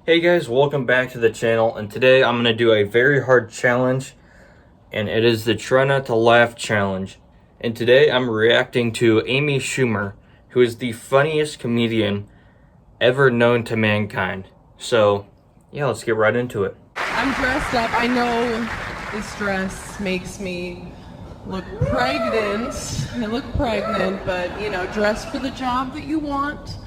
Hey guys, welcome back to the channel, and today I'm going to do a very hard challenge, and it is the Try Not to Laugh challenge. And today I'm reacting to Amy Schumer, who is the funniest comedian ever known to mankind. So, yeah, let's get right into it. I'm dressed up. I know this dress makes me look pregnant. I look pregnant, but you know, dress for the job that you want. So,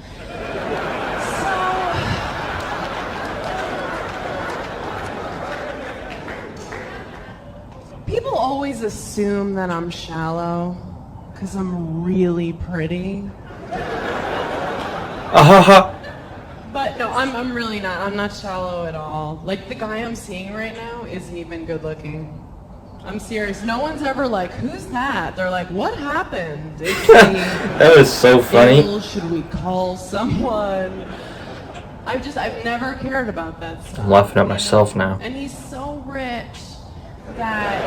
people always assume that I'm shallow because I'm really pretty. But no, I'm really not. I'm not shallow at all. Like, the guy I'm seeing right now isn't even good looking. I'm serious. No one's ever like, who's that? They're like, what happened? It's me. That was so funny. Should we call someone? I've never cared about that stuff. I'm laughing at myself now. And he's so rich that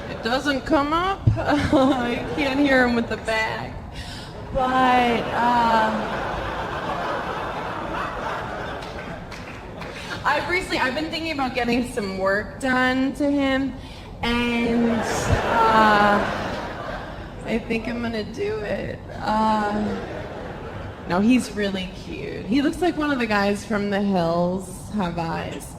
it doesn't come up. I can't hear him with the bag. But I've been thinking about getting some work done to him, and I think I'm gonna do it. No, he's really cute. He looks like one of the guys from The Hills Have Eyes.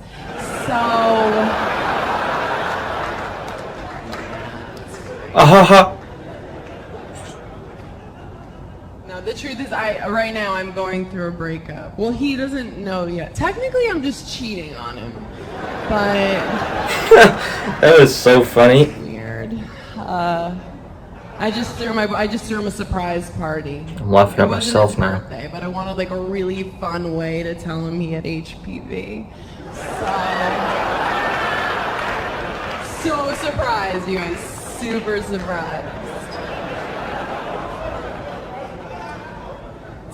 No, the truth is, right now I'm going through a breakup. Well, he doesn't know yet. Technically, I'm just cheating on him, but That was so funny. weird. I just threw him a surprise party. I'm laughing at It wasn't myself his now. birthday, but I wanted like a really fun way to tell him he had HPV. So surprised, you guys. Super surprised.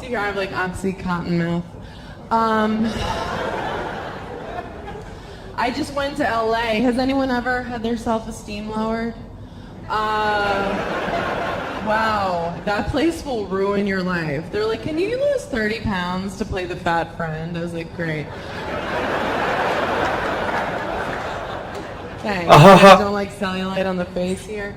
See here, I have like Oxycontin mouth. I just went to LA. Has anyone ever had their self-esteem lowered? Wow, that place will ruin your life. They're like, can you lose 30 pounds to play the fat friend? I was like, great. Thanks. I don't like cellulite on the face here.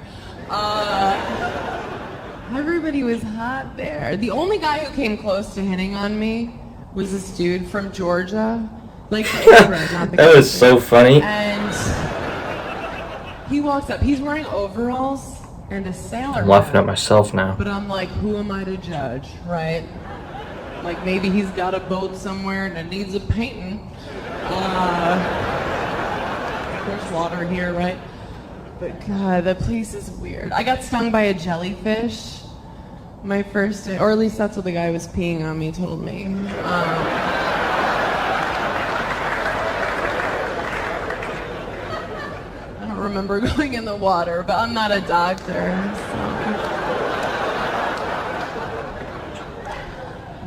Everybody was hot there. The only guy who came close to hitting on me was this dude from Georgia. Like the neighborhood, not the That was so funny. And he walks up. He's wearing overalls and a sailor I'm laughing hat. at myself now. But I'm like, who am I to judge, right? Like, maybe he's got a boat somewhere and it needs a painting. There's water here, right? But God, that place is weird. I got stung by a jellyfish my first day, or at least that's what the guy who was peeing on me told me. I don't remember going in the water, but I'm not a doctor, so.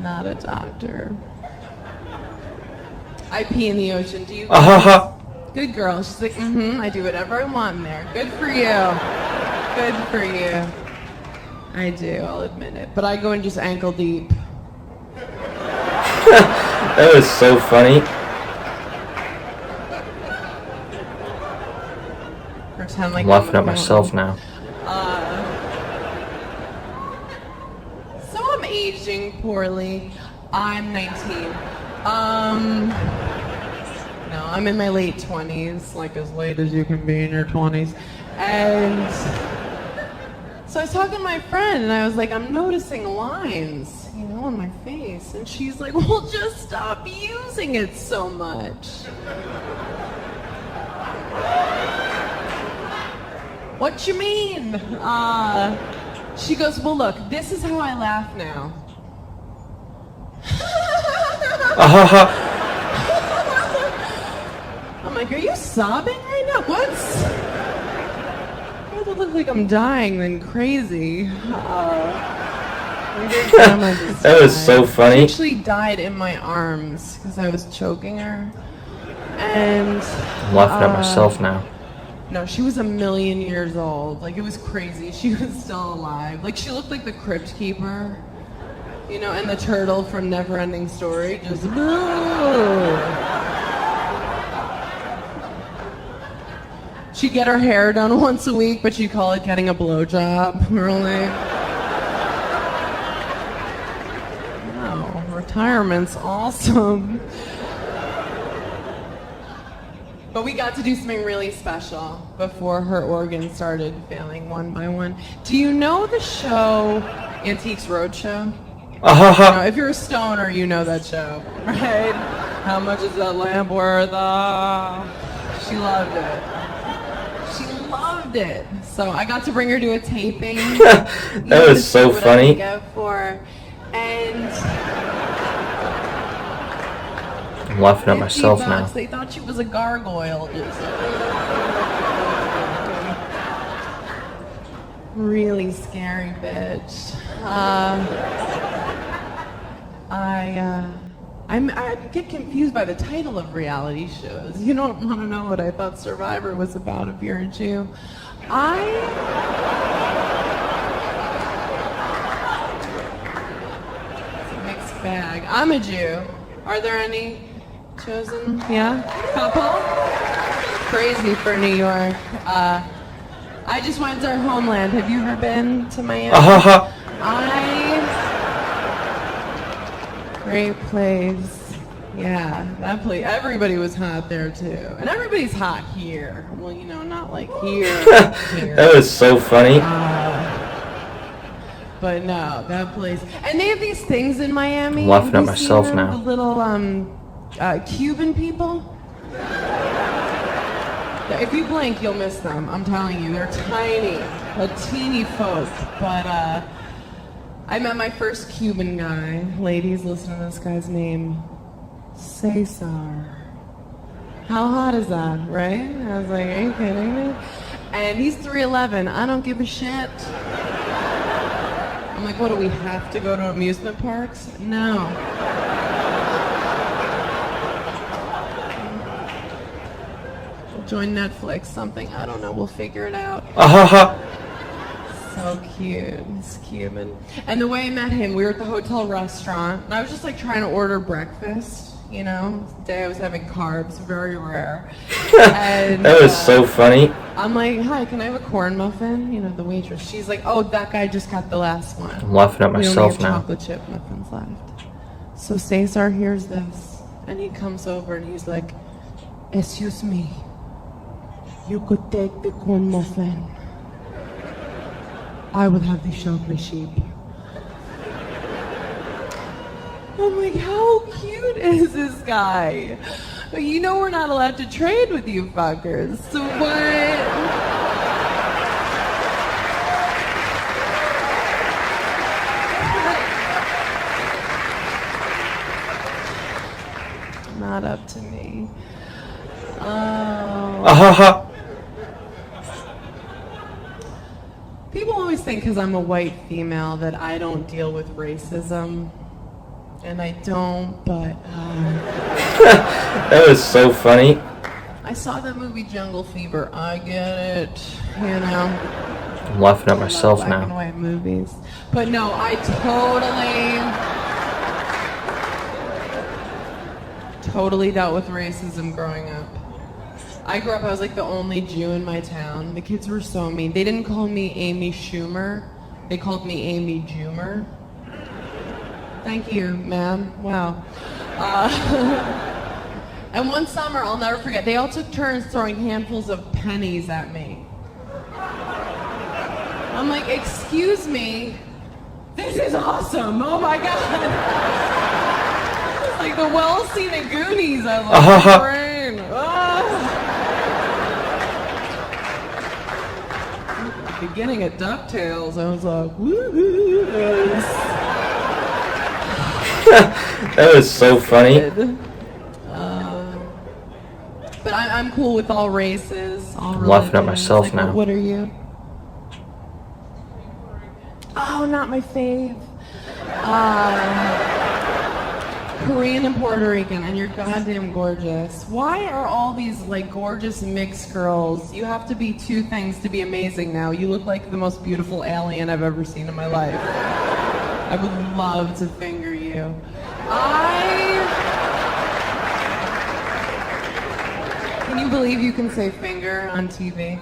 Not a doctor. I pee in the ocean. Do you? Good girl. She's like, I do whatever I want in there. Good for you. Good for you. I do, I'll admit it. But I go in just ankle deep. That was so funny. Pretend like I'm laughing at myself now. So I'm aging poorly. I'm 19. No, I'm in my late 20s, like as late as you can be in your 20s. And so I was talking to my friend, and I was like, I'm noticing lines, you know, on my face. And she's like, well, just stop using it so much. What you mean? She goes, well, look, this is how I laugh now. I'm like, are you sobbing right now? What's... I look like I'm dying than crazy. That was so funny. She actually died in my arms because I was choking her. And I'm laughing at myself now. No, she was 1,000,000 years old. Like, it was crazy. She was still alive. Like, she looked like the crypt keeper. You know, and the turtle from Neverending Story just. She'd get her hair done once a week, but she'd call it getting a blowjob. We're like, wow, retirement's awesome. But we got to do something really special before her organs started failing one by one. Do you know the show Antiques Roadshow? Now, if you're a stoner, you know that show, right? How much is that lamp worth? She loved it. She loved it. So I got to bring her to a taping. That was so funny. Go for, and I'm laughing at myself now. They thought she was a gargoyle. Really scary bitch. I get confused by the title of reality shows. You don't want to know what I thought Survivor was about if you're a Jew. It's a mixed bag. I'm a Jew. Are there any chosen? Yeah? Couple? Crazy for New York. I just went to our homeland. Have you ever been to Miami? Great place. Yeah, that place. Everybody was hot there too. And everybody's hot here. Well, you know, not like here. That was so funny. But no, that place. And they have these things in Miami. I'm laughing at myself now. The little Cuban people. If you blink, you'll miss them. I'm telling you, they're tiny, a teeny folk. But I met my first Cuban guy. Ladies, listen to this guy's name. Cesar. How hot is that, right? I was like, are you kidding me? And he's 3'11". I don't give a shit. I'm like, what, do we have to go to amusement parks? No. We'll join Netflix, something. I don't know. We'll figure it out. So cute. He's Cuban. And the way I met him, we were at the hotel restaurant, and I was just like trying to order breakfast, you know? Today I was having carbs, very rare. And, that was so funny. I'm like, hi, can I have a corn muffin? You know, the waitress. She's like, oh, that guy just got the last one. I'm laughing at myself we only have now. chocolate chip muffins left. So Cesar hears this, and he comes over and he's like, excuse me, you could take the corn muffin. I will have the chocolate sheep. I'm like, how cute is this guy? You know we're not allowed to trade with you fuckers. So what? Not up to me. Oh. People always think because I'm a white female that I don't deal with racism. And I don't, but that was so funny. I saw that movie Jungle Fever. I get it, you know. I'm laughing at myself black now. and white movies. But no, I totally dealt with racism growing up. I grew up, I was like the only Jew in my town. The kids were so mean. They didn't call me Amy Schumer. They called me Amy Jumer. Thank you, ma'am. Wow. And one summer, I'll never forget, they all took turns throwing handfuls of pennies at me. I'm like, excuse me, this is awesome. Oh my God. It's like the well-seen in Goonies. I love my brain. Beginning at DuckTales, I was like, woohoo. That was so funny. But I'm cool with all races, all religions. I'm laughing at myself like, now. What are you? Oh, not my fave. Korean and Puerto Rican, and you're goddamn gorgeous. Why are all these like gorgeous mixed girls? You have to be two things to be amazing now. You look like the most beautiful alien I've ever seen in my life. I would love to finger you. Can you believe you can say finger on TV?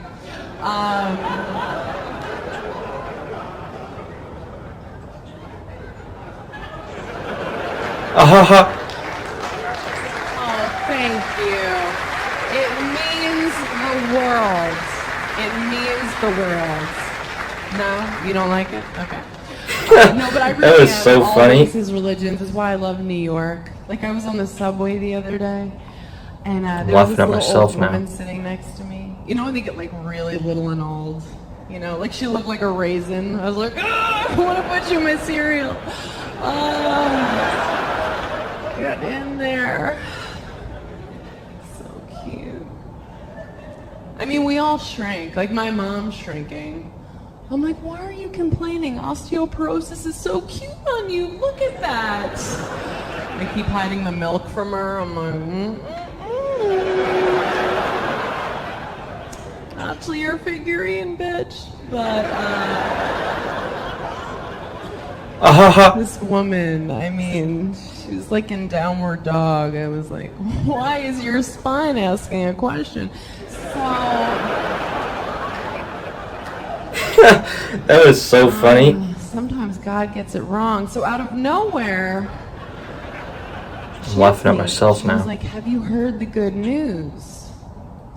Ahaha. Oh, thank you. It means the world. It means the world. No? You don't like it? Okay. No, but I really That was am. so All funny. races, religions. That's why I love New York. Like, I was on the subway the other day, and there was laughing this at little myself old now. woman sitting next to me. You know when they get, like, really little and old? You know, like she looked like a raisin. I was like, I want to put you in my cereal. Get in there. So cute. I mean, we all shrink. Like, my mom's shrinking. I'm like, why are you complaining? Osteoporosis is so cute on you. Look at that. I keep hiding the milk from her. I'm like, Actually, you're a figurine, bitch. But, Ahaha. this woman, I mean, she was like in Downward Dog. I was like, why is your spine asking a question? So, That was so funny. sometimes God gets it wrong. So out of nowhere, I'm laughing at myself she was now. like, have you heard the good news?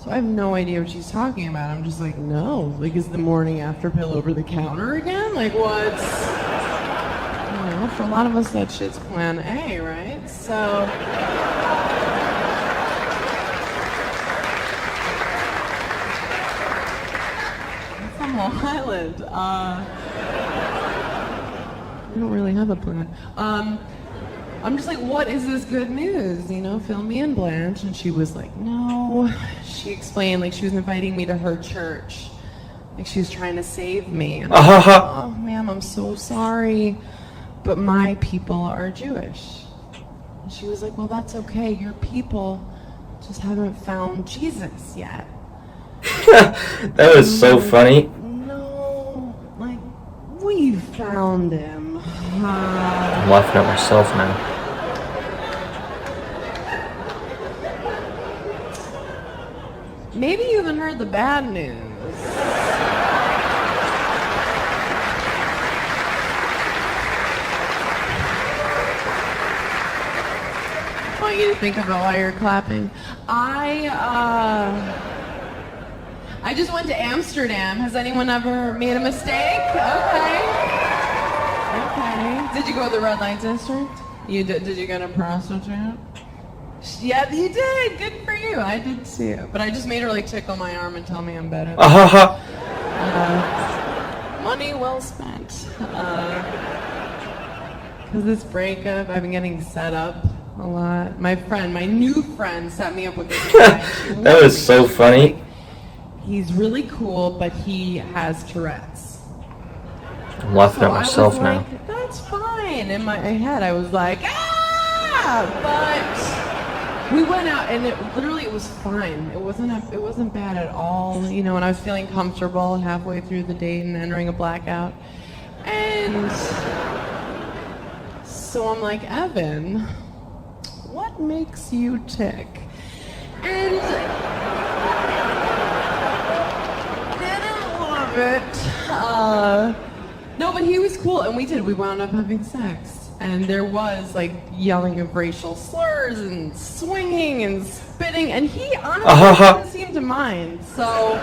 So I have no idea what she's talking about. I'm just like, no. Like, is the morning after pill over the counter again? Like, what's... You know, for a lot of us, that shit's plan A, right? So... It's on Long Island. We don't really have a plan. I'm just like, what is this good news? You know, fill me in, Blanche. And she was like, no. She explained, like, she was inviting me to her church. Like, she was trying to save me. And I'm like, oh, ma'am, I'm so sorry. But my people are Jewish. And she was like, well, that's okay. Your people just haven't found Jesus yet. That was so funny. No, like, we found him. I'm laughing at myself now. Maybe you haven't heard the bad news. I want you to think about why you're clapping. I just went to Amsterdam. Has anyone ever made a mistake? Okay. Did you go to the red light district? You did. Did you get a prostitute? Yeah, you did. Good for you. I did too. But I just made her like tickle my arm and tell me I'm better. Ahaha. Money well spent. Because this breakup, I've been getting set up a lot. My new friend set me up with this guy. That was so funny. Like, he's really cool, but he has Tourette's. I'm laughing at myself I was now. like, that's fine. In my head, I was like, but we went out, and it was fine. It wasn't bad at all, you know. And I was feeling comfortable halfway through the date and entering a blackout, and so I'm like, Evan, what makes you tick? And didn't love it. No, but he was cool, and we wound up having sex. And there was, like, yelling of racial slurs and swinging and spitting, and he honestly didn't seem to mind, so...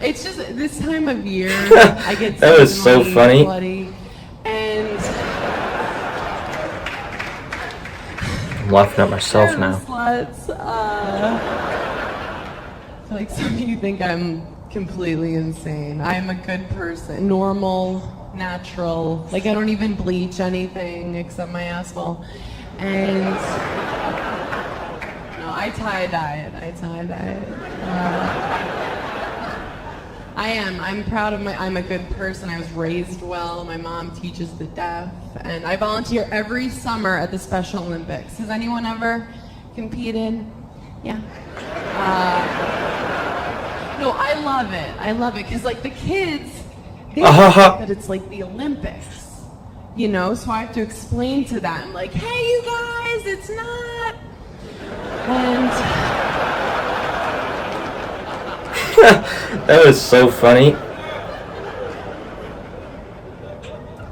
It's just, this time of year, I get That was so seasonally funny. bloody, and... I'm laughing at myself now. Sluts. I feel like some of you think I'm completely insane. I'm a good person. Normal, natural. Like, I don't even bleach anything except my asshole. And... No, I tie-dye it. I am. I'm proud of I'm a good person. I was raised well. My mom teaches the deaf. And I volunteer every summer at the Special Olympics. Has anyone ever competed? Yeah. No, I love it. I love it because like the kids, they think that it's like the Olympics, you know. So I have to explain to them like, hey, you guys, it's not. And that was so funny.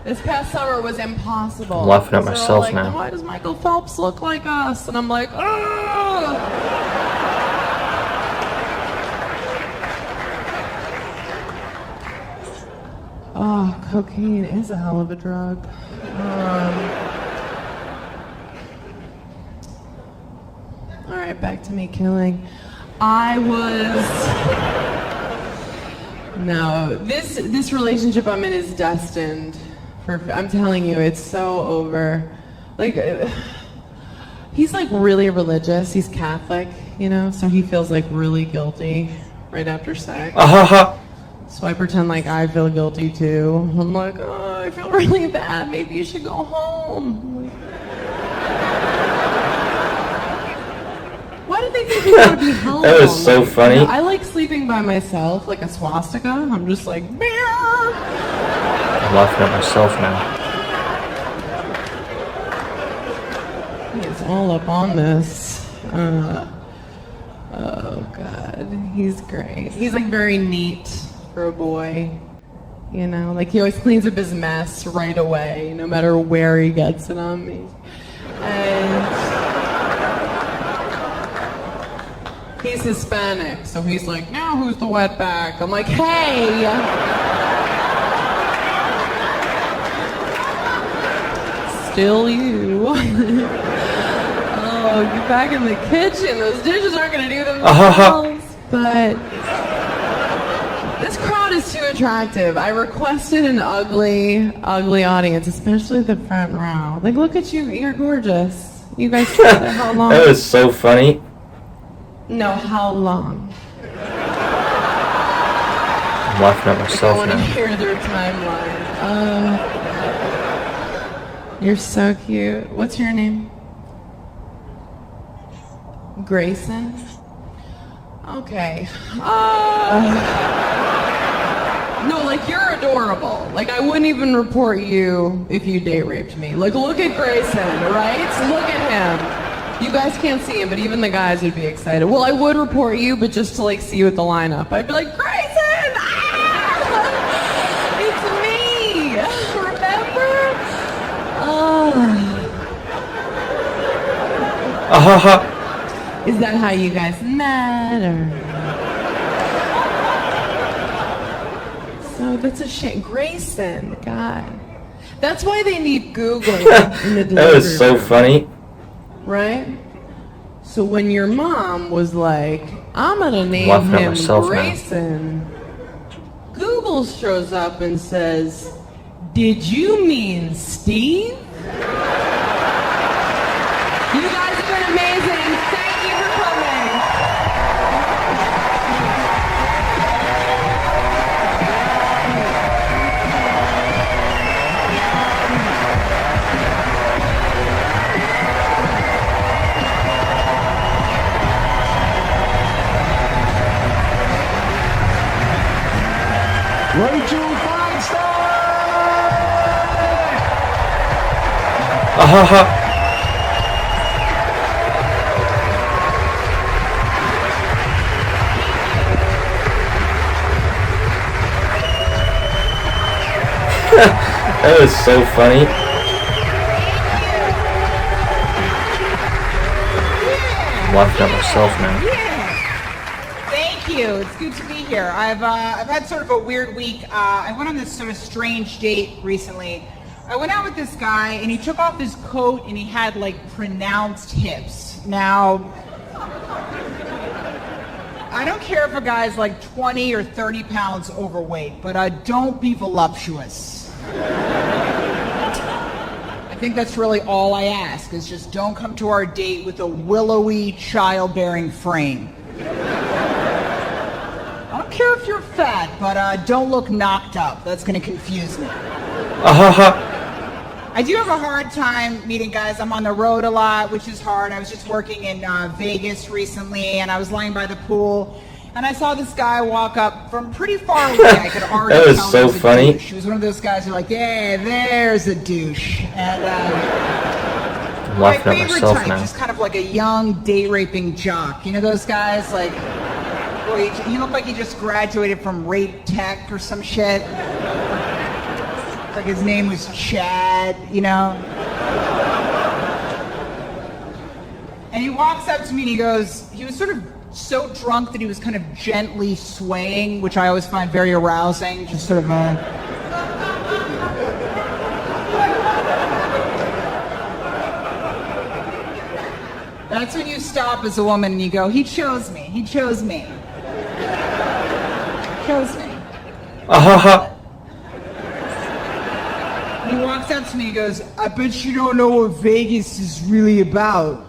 this past summer was impossible. I'm laughing at So myself like, now. Why does Michael Phelps look like us? And I'm like, oh. Oh, cocaine is a hell of a drug. All right, back to me killing. No, this relationship I'm in is destined for. I'm telling you, it's so over. Like, he's like really religious. He's Catholic, you know, so he feels like really guilty right after sex. So I pretend like I feel guilty too. I'm like, oh, I feel really bad. Maybe you should go home. Why do they think we want to be held? That was so funny. You know, I like sleeping by myself, like a swastika. I'm just like, meow. I'm laughing at myself now. He's all up on this. Oh God, he's great. He's like very neat for a boy. You know, like he always cleans up his mess right away, no matter where he gets it on me. And he's Hispanic, so he's like, now who's the wetback? I'm like, hey! Still you. Oh, get back in the kitchen. Those dishes aren't going to do themselves. But this crowd is too attractive. I requested an ugly audience, especially the front row. Like, look at you. You're gorgeous. You guys sat there how long? That was so funny. No, how long? I'm laughing at myself I want to now. hear their timeline. You're so cute. What's your name? Grayson? Okay. No, like you're adorable. Like I wouldn't even report you if you date raped me. Like look at Grayson, right? Look at him. You guys can't see him, but even the guys would be excited. Well, I would report you, but just to like see you at the lineup. I'd be like, Grayson! Ah! It's me! Remember? Is that how you guys met, or? So that's a shame. Grayson, God. That's why they need Google in the delivery That was so room, funny. right? So when your mom was like, I'm gonna name Laughing at him myself now. Grayson, Google shows up and says, did you mean Steve? You guys have been amazing. Thank you for coming. Rachel Feinstein! That was so funny. I'm laughing at myself now. Thank you. It's good to be here. I've had sort of a weird week. I went on this sort of strange date recently. I went out with this guy and he took off his coat and he had like pronounced hips. Now, I don't care if a guy's like 20 or 30 pounds overweight, but don't be voluptuous. I think that's really all I ask, is just don't come to our date with a willowy, childbearing frame. I don't care if you're fat, but don't look knocked up. That's going to confuse me. I do have a hard time meeting guys. I'm on the road a lot, which is hard. I was just working in Vegas recently, and I was lying by the pool, And I saw this guy walk up from pretty far away. I could already That was tell so he was a funny. douche. He was one of those guys who are like, yeah, there's a douche. And I'm my laughing at favorite myself type, now. just kind of like a young date-raping jock. You know those guys? Like, boy, he looked like he just graduated from Rape Tech or some shit. Like his name was Chad, you know? And he walks up to me and he goes, he was sort of so drunk that he was kind of gently swaying, which I always find very arousing, just sort of That's when you stop as a woman and you go, he chose me, he chose me. He chose me. He walks up to me and goes, I bet you don't know what Vegas is really about.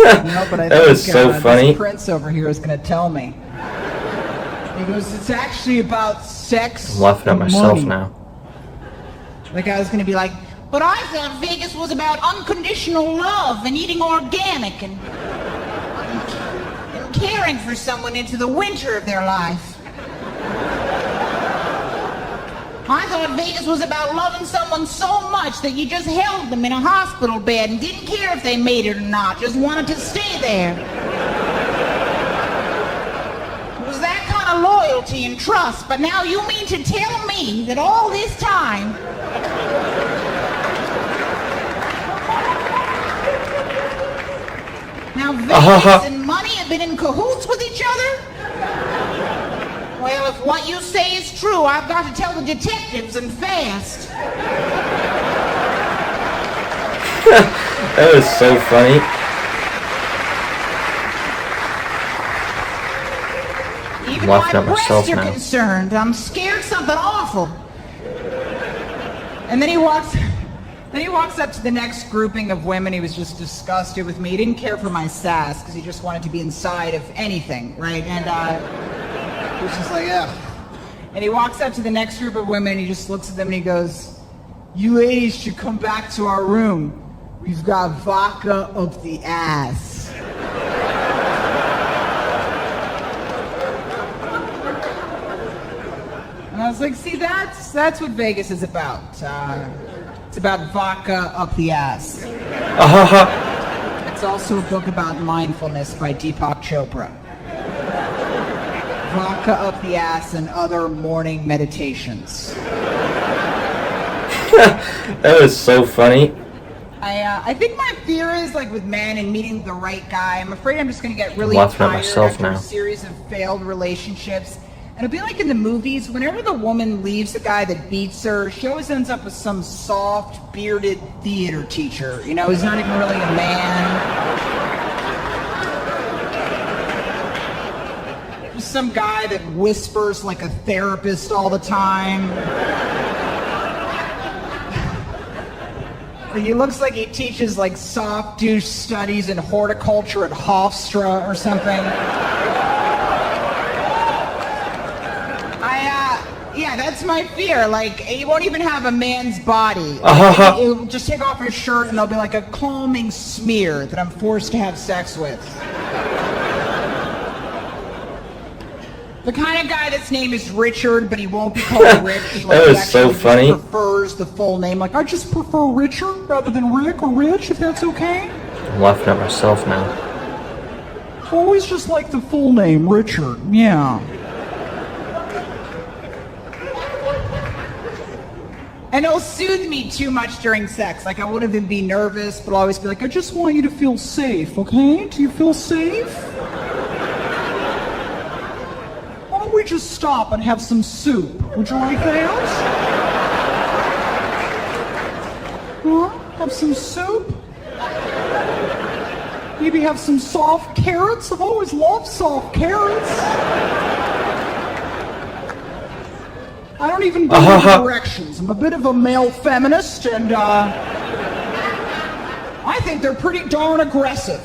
No, but I That think, was so funny. This Prince over here is going to tell me. He goes, it's actually about sex. I'm laughing at and myself money. now. The guy's going to be like, but I thought Vegas was about unconditional love and eating organic and caring for someone into the winter of their life. I thought Vegas was about loving someone so much that you just held them in a hospital bed and didn't care if they made it or not, just wanted to stay there. It was that kind of loyalty and trust, but now you mean to tell me that all this time now Vegas and money have been in cahoots with each other? Well, if what you say is true, I've got to tell the detectives and fast. That was so funny. Even Laughing my at myself breasts are now. concerned. I'm scared something awful. And then he walks up to the next grouping of women. He was just disgusted with me. He didn't care for my sass because he just wanted to be inside of anything, right? And he was just like, ugh. And he walks up to the next group of women and he just looks at them and he goes, you ladies should come back to our room. We've got vodka up the ass. And I was like, see, that's what Vegas is about. It's about vodka up the ass. It's also a book about mindfulness by Deepak Chopra. Vodka up the ass and other morning meditations. That was so funny. I think my fear is like with men and meeting the right guy. I'm afraid I'm just going to get really Laughing at tired myself after now. a series of failed relationships. And it'll be like in the movies, whenever the woman leaves the guy that beats her, she always ends up with some soft, bearded theater teacher. You know, he's not even really a man. Just some guy that whispers like a therapist all the time. He looks like he teaches like soft douche studies in horticulture at Hofstra or something. Yeah, that's my fear. Like, he won't even have a man's body. He'll just take off his shirt and there'll be like a calming smear that I'm forced to have sex with. The kind of guy that's name is Richard, but he won't be called Rich. Like, That was he so actually funny. Just prefers the full name. Like, I just prefer Richard rather than Rick or Rich, if that's okay. I'm laughing at myself now. Always just like the full name, Richard. Yeah. And he'll soothe me too much during sex. Like, I won't even be nervous, but I'll always be like, I just want you to feel safe, okay? Do you feel safe? Why don't we just stop and have some soup? Would you like that? Huh? Have some soup? Maybe have some soft carrots? I've always loved soft carrots. I don't even go in directions. I'm a bit of a male feminist, and I think they're pretty darn aggressive.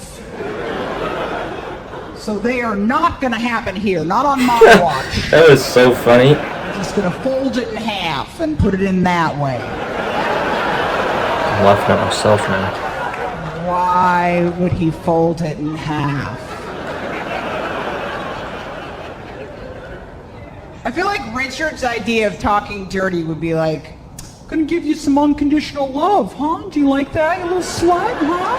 So they are not going to happen here, not on my watch. That was so funny. I'm just going to fold it in half and put it in that way. I'm laughing at myself now. Why why would he fold it in half? I feel like Richard's idea of talking dirty would be like, gonna give you some unconditional love, huh? Do you like that, you little slut, huh?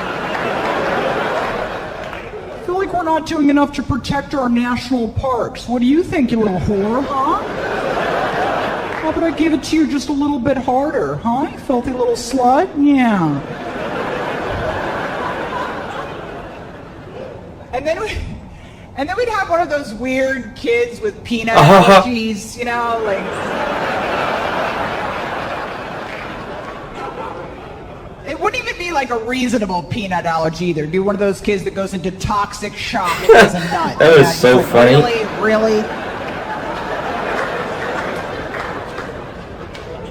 I feel like we're not doing enough to protect our national parks. What do you think, you little whore, huh? How about I give it to you just a little bit harder, huh? You filthy little slut? Yeah. And then we'd have one of those weird kids with peanut allergies, you know, like. It wouldn't even be like a reasonable peanut allergy either. It'd be one of those kids that goes into toxic shock as a nut. That was so funny. Really?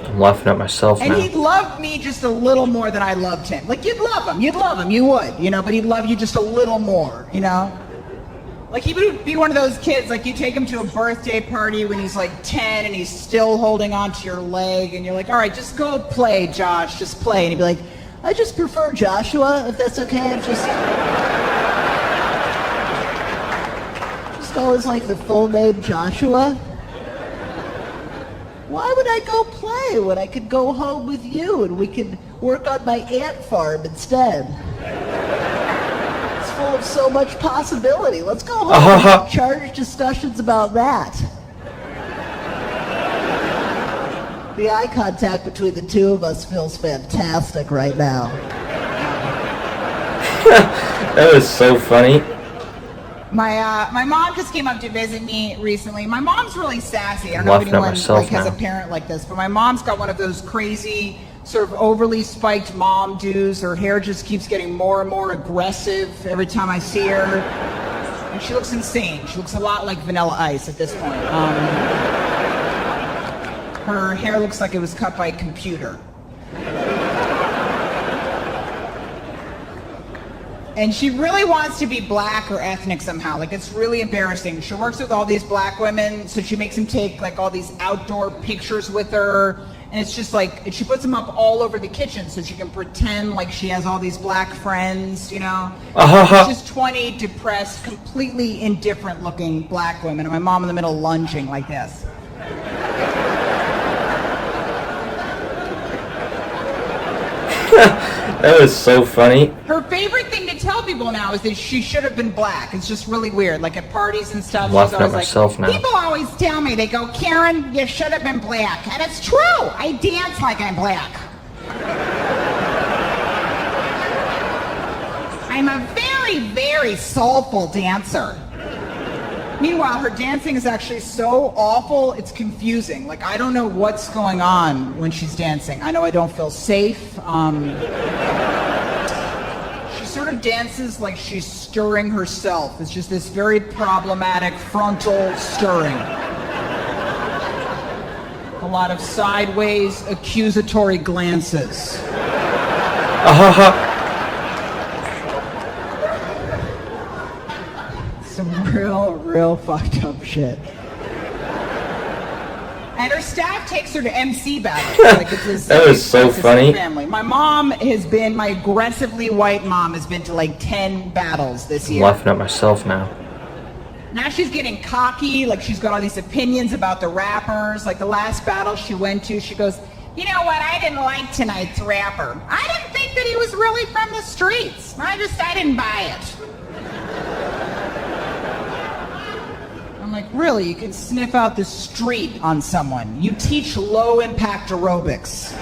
I'm laughing at myself And now. he loved me just a little more than I loved him. Like, you'd love him, you would, you know, but he'd love you just a little more, you know? Like, he would be one of those kids, like, you take him to a birthday party when he's like 10 and he's still holding onto your leg, and you're like, all right, just go play, Josh, just play. And he'd be like, I just prefer Joshua, if that's okay. I'm just always like the full name Joshua. Why would I go play when I could go home with you and we could work on my ant farm instead? It's full of so much possibility. Let's go home and have charged discussions about that. The eye contact between the two of us feels fantastic right now. That was so funny. My mom just came up to visit me recently. My mom's really sassy. I don't know if anyone has a parent like this, but my mom's got one of those crazy, sort of overly spiked mom do's. Her hair just keeps getting more and more aggressive every time I see her, and she looks insane. She looks a lot like Vanilla Ice at this point. Her hair looks like it was cut by a computer. And she really wants to be black or ethnic somehow. Like, it's really embarrassing. She works with all these black women, so she makes them take like all these outdoor pictures with her. And it's just like, she puts them up all over the kitchen so she can pretend like she has all these black friends, you know? It's just 20 depressed, completely indifferent looking black women. And my mom in the middle lunging like this. That was so funny. Her favorite thing to tell people now is that she should have been black. It's just really weird. Like at parties and stuff, I'm laughing at myself like, now. People always tell me, they go, Karen, you should have been black. And it's true. I dance like I'm black. I'm a very, very soulful dancer. Meanwhile, her dancing is actually so awful, it's confusing. Like, I don't know what's going on when she's dancing. I know I don't feel safe. She sort of dances like she's stirring herself. It's just this very problematic frontal stirring. A lot of sideways, accusatory glances. Some real fucked up shit. And her staff takes her to MC battles. Like it's this, that was so funny. Family. My aggressively white mom has been to like 10 battles this year. I'm laughing at myself now. Now she's getting cocky, like she's got all these opinions about the rappers. Like the last battle she went to, she goes, you know what, I didn't like tonight's rapper. I didn't think that he was really from the streets. I didn't buy it. I'm like, really? You can sniff out the street on someone. You teach low-impact aerobics.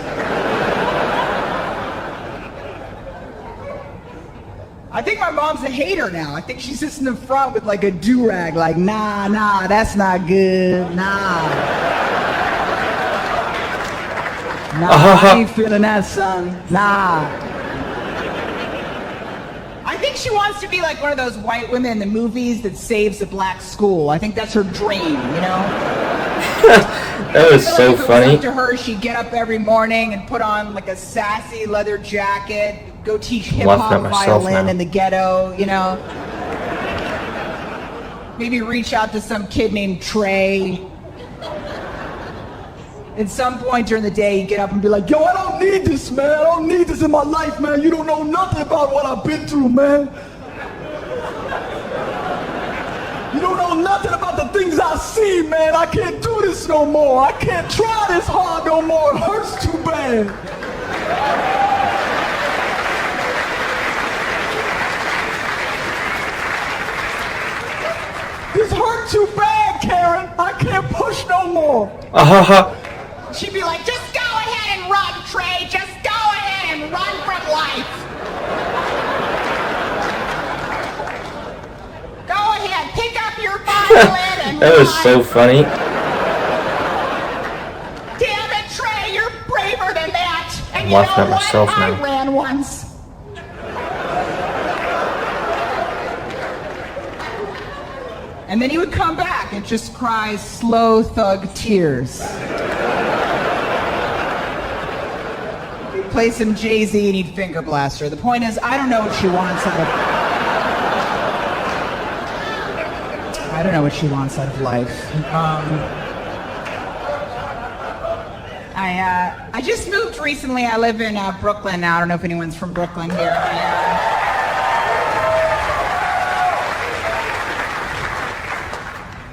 I think my mom's a hater now. I think she sits in the front with like a do-rag, like, nah, that's not good, nah. I ain't feeling that, son, nah. I think she wants to be like one of those white women in the movies that saves a black school. I think that's her dream, you know? That was so if it funny. was up to her, she'd get up every morning and put on like a sassy leather jacket, go teach hip-hop violin in the ghetto, you know? Maybe reach out to some kid named Trey. at some point during the day, he'd get up and be like, Yo, I don't need this, man. I don't need this in my life, man. You don't know nothing about what I've been through, man. You don't know nothing about the things I see, man. I can't do this no more. I can't try this hard no more. It hurts too bad. This hurt too bad, Karen. I can't push no more. she'd be like, just go ahead and run, Trey. Just go ahead and run from life. Go ahead, pick up your violin and That was run. so funny. Damn it, Trey, you're braver than that. And I'm you laughing know at what? myself I now. ran once. And then he would come back and just cry slow thug tears. He'd play some Jay-Z and he'd finger blast her. The point is, I don't know what she wants out of I don't know what she wants out of life. I just moved recently. I live in Brooklyn now. I don't know if anyone's from Brooklyn here.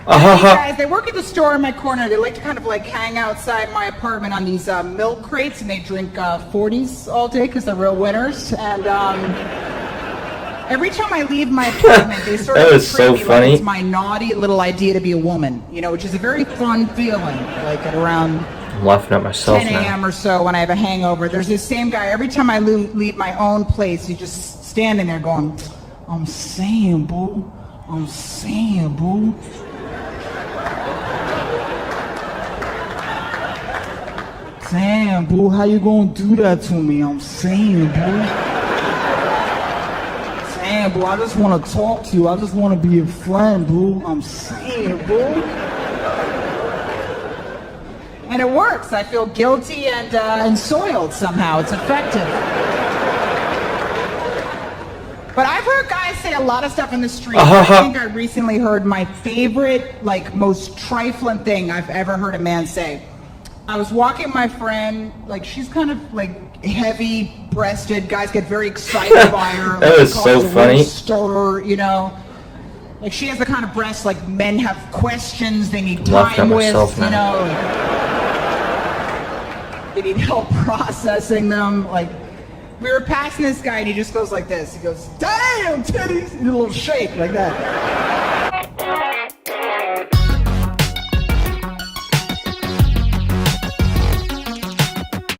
These guys, they work at the store in my corner. They like to kind of like hang outside my apartment on these milk crates, and they drink 40s all day because they're real winners. And every time I leave my apartment, they sort That of was treat so me funny. like it's my naughty little idea to be a woman, you know, which is a very fun feeling. Like at around I'm laughing at myself 10 now. a.m. or so when I have a hangover. There's this same guy, every time I leave my own place, he's just standing there going, I'm saying, boo. I'm saying, boo. Damn, boo, how you gonna do that to me? I'm saying, boo. Damn, boo, I just wanna talk to you. I just wanna be your friend, boo. I'm saying, boo. And it works. I feel guilty and soiled somehow. It's effective. But I've heard guys say a lot of stuff in the street. I think I recently heard my favorite, like, most trifling thing I've ever heard a man say. I was walking my friend, like, she's kind of, like, heavy-breasted. Guys get very excited by her. That like, was they call so her a funny. little stir, you know. Like, she has the kind of breasts, like, men have questions they need Laughing time at with, myself you now. know. They need help processing them. Like, we were passing this guy, and he just goes like this. He goes, damn, titties! And a little shake like that.